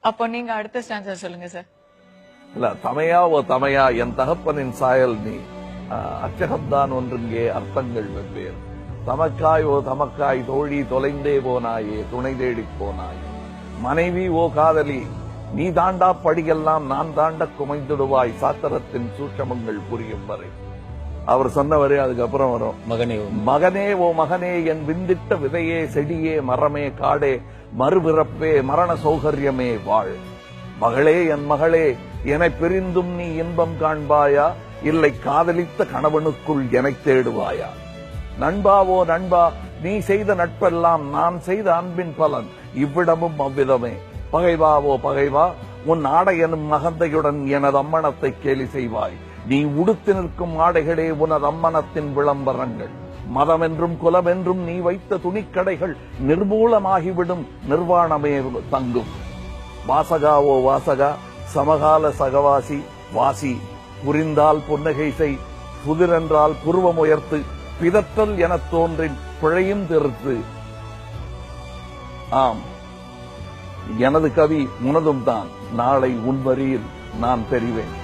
அப்போ நீங்க அடுத்த ஸ்டான்ஸா சொல்லுங்க சார். இல்ல, தமையா ஓ தமையா என் தகப்பனின் சாயல் நீ, அச்சகம்தான் ஒன்றுங்கே அர்த்தங்கள் வெவ்வேறு. தமக்காய் ஓ தமக்காய் தோழி தொலைந்தே போனாயே துணை தேடி போனாய். மனைவி ஓ காதலி நீ தாண்டா படியெல்லாம் நான் தாண்ட குமைந்துடுவாய் சாத்திரத்தின் சூட்சமங்கள் புரியும் வரை. அவர் சொன்னவரே அதுக்கப்புறம் வரும். மகனே ஓ மகனே என் விந்திட்ட விதையே செடியே மரமே காடே மறுபிறப்பே மரண சௌகரியமே வாழ். மகளே என் மகளே என்னை பிரிந்தும் நீ இன்பம் காண்பாயா, இல்லை காதலித்த கணவனுக்குள் என்னை தேடுவாயா. நண்பாவோ நண்பா நீ செய்த நட்பெல்லாம் நான் செய்த அன்பின் பலன், இவ்விடமும் அவ்விதமே. பகைவாவோ பகைவா உன் ஆடை எனும் மகந்தையுடன் எனது அம்மணத்தை கேலி செய்வாய். நீ உடுத்து நிற்கும் ஆடைகளே உனது அம்மனத்தின் விளம்பரங்கள். மதம் என்றும் குலம் என்றும் நீ வைத்த துணிக்கடைகள் நிர்மூலமாகிவிடும், நிர்வாணமே தங்கும். வாசகாவோ வாசகா சமகால சகவாசி வாசி, புரிந்தால் புன்னகை செய் புதிரென்றால் புருவம் உயர்த்து, பிதற்றல் எனத் தோன்றின் பிழையும் திருத்து. ஆம், எனது கவி உனதும் தான், நாளை உன் வரியில் நான் தெரிவேன்.